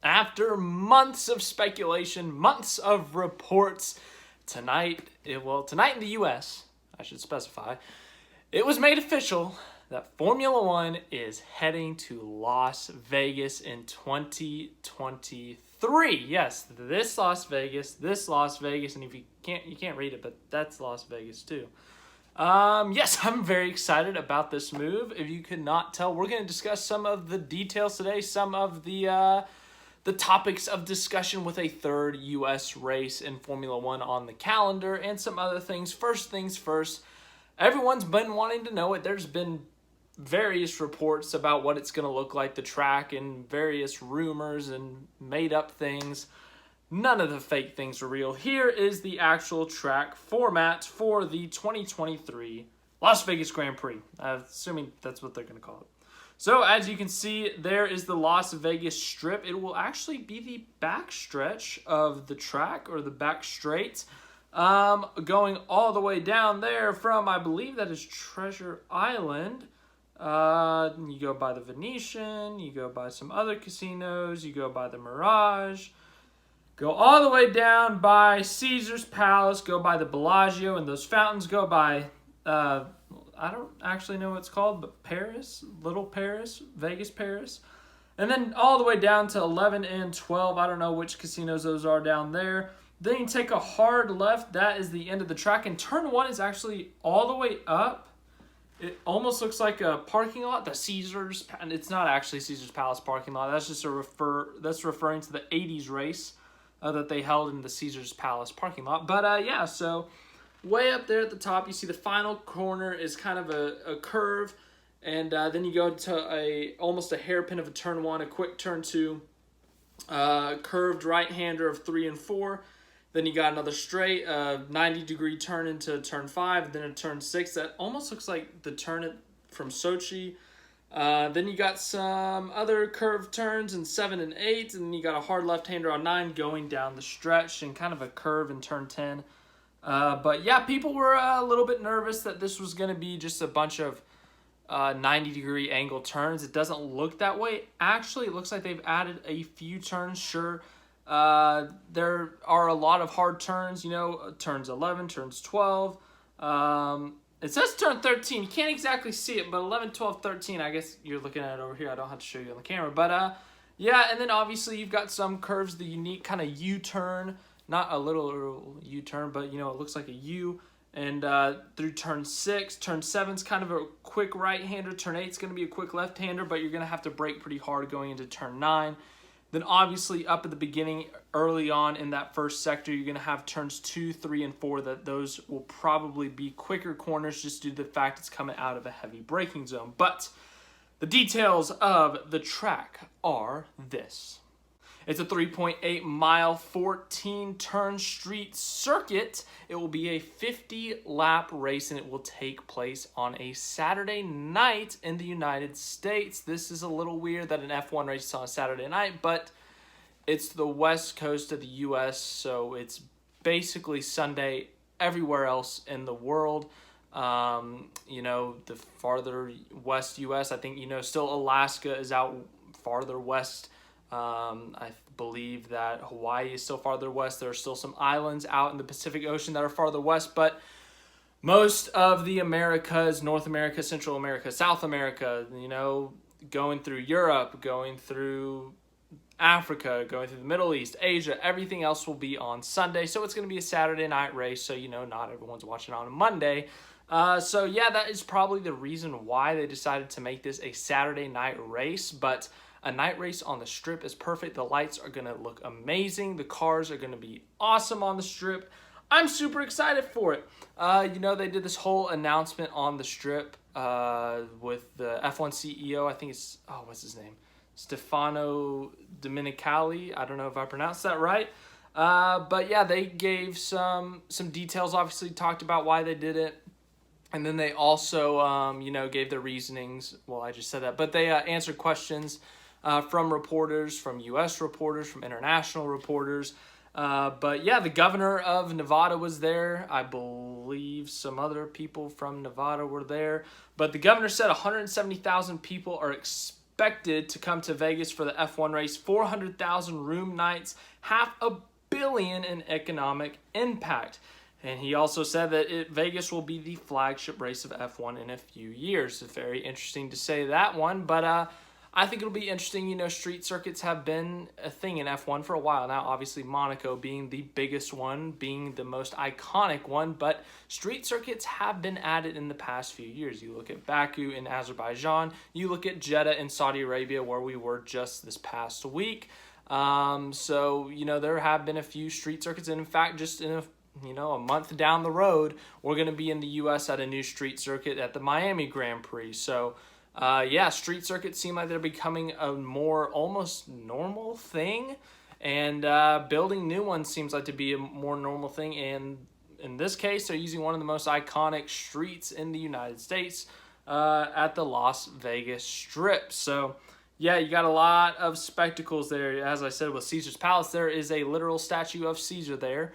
After months of speculation, months of reports, tonight in the US, I should specify, it was made official that Formula One is heading to Las Vegas in 2023. Yes, this Las Vegas, and if you can't read it, but that's Las Vegas too. Yes, I'm very excited about this move. If you could not tell, we're going to discuss some of the details today, some of the topics of discussion with a third U.S. race in Formula One on the calendar, and some other things. First things first, everyone's been wanting to know it. There's been various reports about what it's going to look like, the track, and various rumors and made-up things. None of the fake things are real. Here is the actual track format for the 2023 Las Vegas Grand Prix. Assuming that's what they're going to call it. So as you can see, there is the Las Vegas Strip. It will actually be the back stretch of the track, or the back straight, going all the way down there from, I believe that is Treasure Island. You go by the Venetian, you go by some other casinos, you go by the Mirage, go all the way down by Caesar's Palace, go by the Bellagio, and those fountains go by, I don't actually know what it's called, but Paris, Little Paris, Vegas Paris. And then all the way down to 11 and 12. I don't know which casinos those are down there. Then you take a hard left. That is the end of the track. And turn 1 is actually all the way up. It almost looks like a parking lot. The Caesars, and it's not actually Caesar's Palace parking lot. That's just that's referring to the 80s race that they held in the Caesar's Palace parking lot. But yeah, so way up there at the top, you see the final corner is kind of a curve, and then you go to almost a hairpin of a turn 1, a quick turn 2, curved right-hander of 3 and 4. Then you got another straight 90-degree turn into turn 5, and then a turn 6 that almost looks like the turn from Sochi. Then you got some other curved turns in 7 and 8, and then you got a hard left-hander on 9 going down the stretch, and kind of a curve in turn 10. But yeah, people were a little bit nervous that this was going to be just a bunch of 90-degree angle turns. It doesn't look that way. Actually, it looks like they've added a few turns. Sure, there are a lot of hard turns, turns 11, turns 12. It says turn 13. You can't exactly see it, but 11, 12, 13, I guess you're looking at it over here. I don't have to show you on the camera. But yeah, and then obviously you've got some curves, the unique kind of U-turn. Not a little U-turn, but, it looks like a U. And through turn 6, turn 7's kind of a quick right-hander. Turn 8's going to be a quick left-hander, but you're going to have to brake pretty hard going into turn 9. Then obviously up at the beginning, early on in that first sector, you're going to have turns 2, 3, and 4. Those will probably be quicker corners just due to the fact it's coming out of a heavy braking zone. But the details of the track are this. It's a 3.8 mile, 14 turn street circuit. It will be a 50-lap race, and it will take place on a Saturday night in the United States. This is a little weird that an F1 race is on a Saturday night, but it's the west coast of the U.S., so it's basically Sunday everywhere else in the world. The farther west U.S., I think, still Alaska is out farther west. I believe that Hawaii is still farther west. There are still some islands out in the Pacific Ocean that are farther west, but most of the Americas, North America, Central America, South America, going through Europe, going through Africa, going through the Middle East, Asia, everything else will be on Sunday. So it's going to be a Saturday night race, so not everyone's watching on a Monday. So yeah, that is probably the reason why they decided to make this a Saturday night race, but a night race on the Strip is perfect. The lights are going to look amazing. The cars are going to be awesome on the Strip. I'm super excited for it. They did this whole announcement on the Strip with the F1 CEO. I think it's, what's his name? Stefano Domenicali. I don't know if I pronounced that right. But yeah, they gave some details, obviously talked about why they did it. And then they also, gave their reasonings. Well, I just said that. But they answered questions from reporters, from U.S. reporters, from international reporters. But yeah, the governor of Nevada was there. I believe some other people from Nevada were there. But the governor said 170,000 people are expected expected to come to Vegas for the F1 race. 400,000 room nights, $500 million in economic impact. And he also said that Vegas will be the flagship race of F1 in a few years. It's very interesting to say that one, but I think it'll be interesting. You know, street circuits have been a thing in F1 for a while now. Obviously, Monaco being the biggest one, being the most iconic one, but street circuits have been added in the past few years. You look at Baku in Azerbaijan, you look at Jeddah in Saudi Arabia, where we were just this past week. So, you know, there have been a few street circuits, and in fact, just in a month down the road, we're going to be in the U.S. at a new street circuit at the Miami Grand Prix. So, yeah, street circuits seem like they're becoming a more almost normal thing, and building new ones seems like to be a more normal thing. And in this case, they're using one of the most iconic streets in the United States at the Las Vegas Strip. So, yeah, you got a lot of spectacles there. As I said, with Caesar's Palace, there is a literal statue of Caesar there.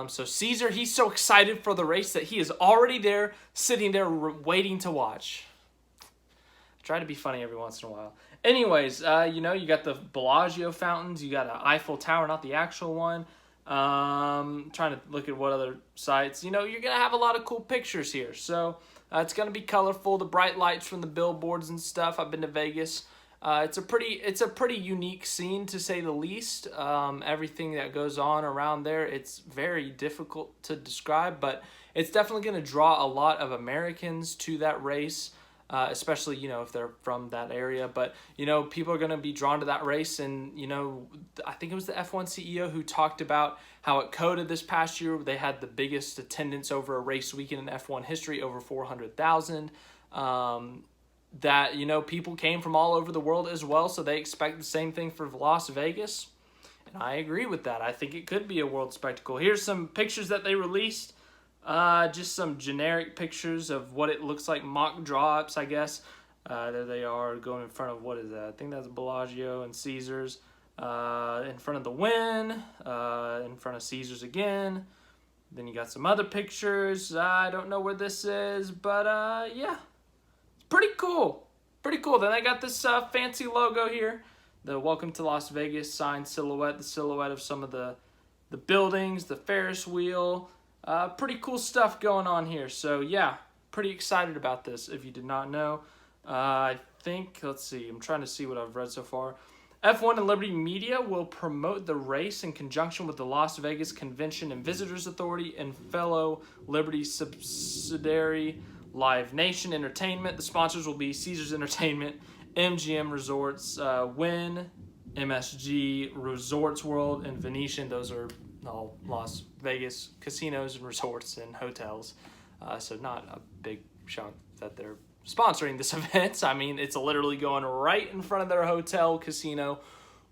So Caesar, he's so excited for the race that he is already there, sitting there waiting to watch. Try to be funny every once in a while. Anyways, you know, you got the Bellagio fountains. You got an Eiffel Tower, not the actual one. Trying to look at what other sites. You know, you're going to have a lot of cool pictures here. So it's going to be colorful. The bright lights from the billboards and stuff. I've been to Vegas. It's a pretty unique scene, to say the least. Everything that goes on around there, it's very difficult to describe, but it's definitely going to draw a lot of Americans to that race. Especially, you know, if they're from that area. But, you know, people are going to be drawn to that race. And, you know, I think it was the F1 CEO who talked about how at COTA this past year, they had the biggest attendance over a race weekend in F1 history, over 400,000. That, you know, people came from all over the world as well. So they expect the same thing for Las Vegas. And I agree with that. I think it could be a world spectacle. Here's some pictures that they released. Just some generic pictures of what it looks like, mock draw-ups, I guess. There they are going in front of, what is that? I think that's Bellagio and Caesars. In front of the Wynn, in front of Caesars again. Then you got some other pictures. I don't know where this is, but yeah. It's pretty cool. Pretty cool. Then I got this fancy logo here. The Welcome to Las Vegas sign silhouette. The silhouette of some of the buildings, the Ferris wheel. Pretty cool stuff going on here. So, yeah, pretty excited about this, if you did not know. I think, let's see, I'm trying to see what I've read so far. F1 and Liberty Media will promote the race in conjunction with the Las Vegas Convention and Visitors Authority and fellow Liberty subsidiary Live Nation Entertainment. The sponsors will be Caesars Entertainment, MGM Resorts, Wynn, MSG, Resorts World, and Venetian. Those are all Las Vegas casinos and resorts and hotels. So not a big shock that they're sponsoring this event. I mean, it's literally going right in front of their hotel casino.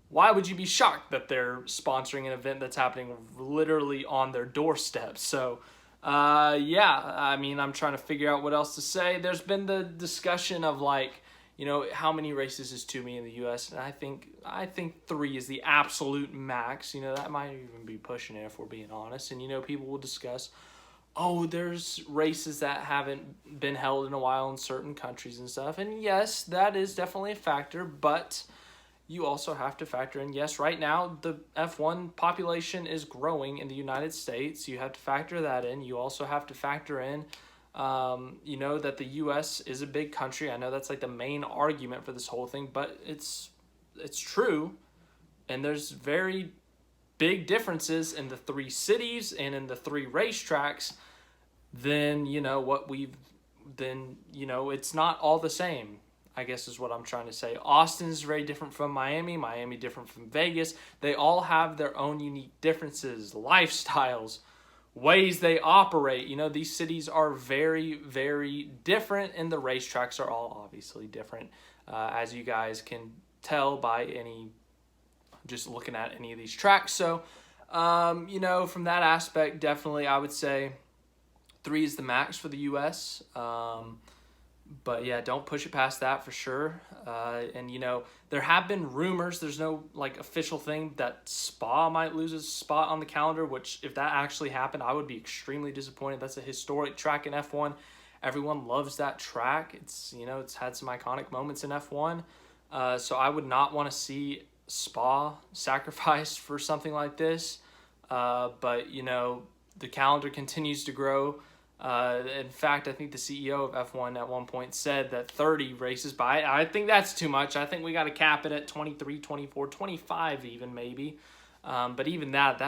Why would you be shocked that they're sponsoring an event that's happening literally on their doorstep? So, yeah, I mean, I'm trying to figure out what else to say. There's been the discussion of, like, you know, how many races is too many in the U.S.? And I think 3 is the absolute max. You know, that might even be pushing it if we're being honest. And, you know, people will discuss, oh, there's races that haven't been held in a while in certain countries and stuff. And, yes, that is definitely a factor. But you also have to factor in, yes, right now the F1 population is growing in the United States. You have to factor that in. You also have to factor in you know, that the U.S. is a big country. I know that's like the main argument for this whole thing, but it's true. And there's very big differences in the 3 cities and in the 3 racetracks. Then, you know, you know, it's not all the same, I guess is what I'm trying to say. Austin is very different from Miami. Miami different from Vegas. They all have their own unique differences, lifestyles, ways they operate. You know, these cities are very, very different, and the racetracks are all obviously different, as you guys can tell by just looking at any of these tracks. So, you know, from that aspect, definitely I would say 3 is the max for the U.S., but yeah, don't push it past that for sure. And, you know, there have been rumors, there's no like official thing, that Spa might lose a spot on the calendar, which if that actually happened, I would be extremely disappointed. That's a historic track in F1. Everyone loves that track. It's, you know, it's had some iconic moments in F1. So I would not want to see Spa sacrificed for something like this. But, you know, the calendar continues to grow. In fact, I think the CEO of F1 at one point said that 30 races, but I think that's too much. I think we got to cap it at 23, 24, 25 even maybe. But even that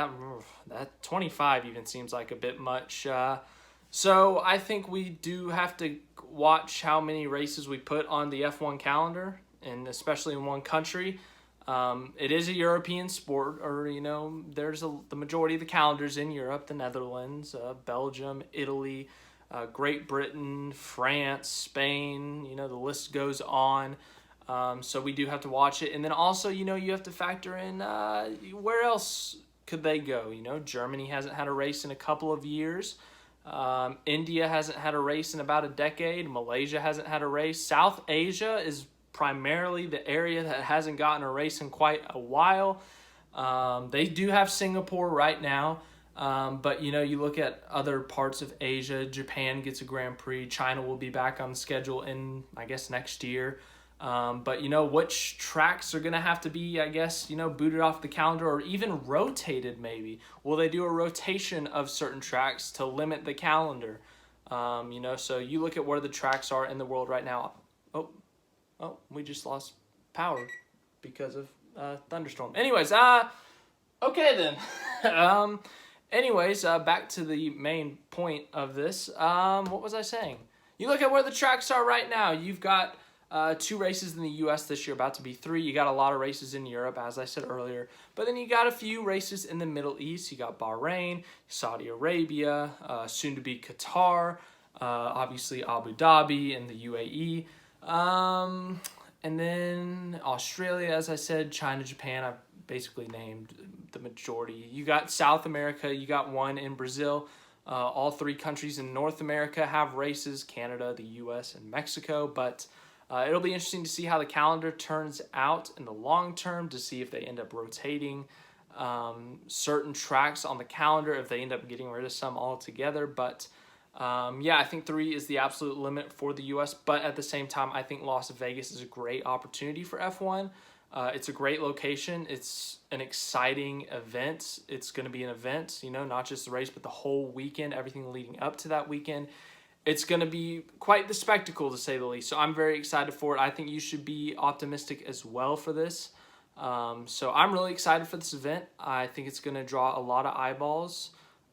25 even seems like a bit much. So I think we do have to watch how many races we put on the F1 calendar, and especially in one country. It is a European sport, or, you know, the majority of the calendars in Europe, the Netherlands, Belgium, Italy, Great Britain, France, Spain, you know, the list goes on. So we do have to watch it. And then also, you know, you have to factor in where else could they go? You know, Germany hasn't had a race in a couple of years. India hasn't had a race in about a decade. Malaysia hasn't had a race. South Asia is primarily the area that hasn't gotten a race in quite a while. They do have Singapore right now. But, you know, you look at other parts of Asia, Japan gets a Grand Prix. China will be back on the schedule in, I guess, next year. But, you know, which tracks are going to have to be, I guess, you know, booted off the calendar or even rotated maybe? Will they do a rotation of certain tracks to limit the calendar? You know, so you look at where the tracks are in the world right now. Oh, we just lost power because of thunderstorm. Anyways, okay then. Anyways, back to the main point of this. What was I saying? You look at where the tracks are right now. You've got 2 races in the U.S. this year, about to be 3. You got a lot of races in Europe, as I said earlier. But then you got a few races in the Middle East. You got Bahrain, Saudi Arabia, soon to be Qatar, obviously Abu Dhabi and the UAE. And then Australia, as I said, China, Japan, I've basically named the majority. You got South America, you got one in Brazil. All 3 countries in North America have races, Canada, the US, and Mexico. But it'll be interesting to see how the calendar turns out in the long term, to see if they end up rotating certain tracks on the calendar, if they end up getting rid of some altogether. But yeah, I think 3 is the absolute limit for the U.S., but at the same time, I think Las Vegas is a great opportunity for F1. It's a great location. It's an exciting event. It's going to be an event, you know, not just the race, but the whole weekend, everything leading up to that weekend. It's going to be quite the spectacle, to say the least. So I'm very excited for it. I think you should be optimistic as well for this. So I'm really excited for this event. I think it's going to draw a lot of eyeballs.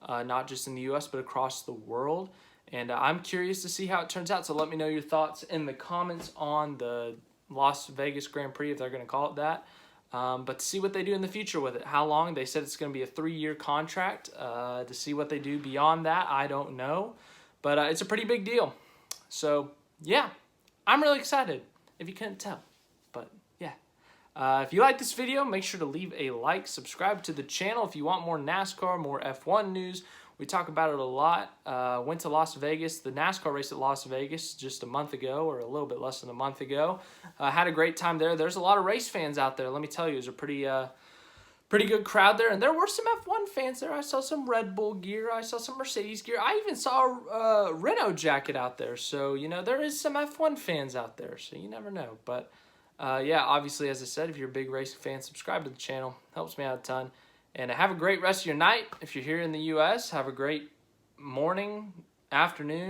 Not just in the U.S., but across the world. And I'm curious to see how it turns out. So let me know your thoughts in the comments on the Las Vegas Grand Prix, if they're going to call it that. But to see what they do in the future with it. How long? They said it's going to be a 3-year contract. To see what they do beyond that, I don't know. But it's a pretty big deal. So, yeah, I'm really excited, if you couldn't tell. But, yeah. If you like this video, make sure to leave a like, subscribe to the channel if you want more NASCAR, more F1 news. We talk about it a lot. Went to Las Vegas, the NASCAR race at Las Vegas just a month ago, or a little bit less than a month ago. Had a great time there. There's a lot of race fans out there. Let me tell you, it was a pretty good crowd there. And there were some F1 fans there. I saw some Red Bull gear. I saw some Mercedes gear. I even saw a Renault jacket out there. So, you know, there is some F1 fans out there. So you never know. But yeah, obviously, as I said, if you're a big racing fan, subscribe to the channel. Helps me out a ton. And have a great rest of your night. If you're here in the U.S., have a great morning, afternoon.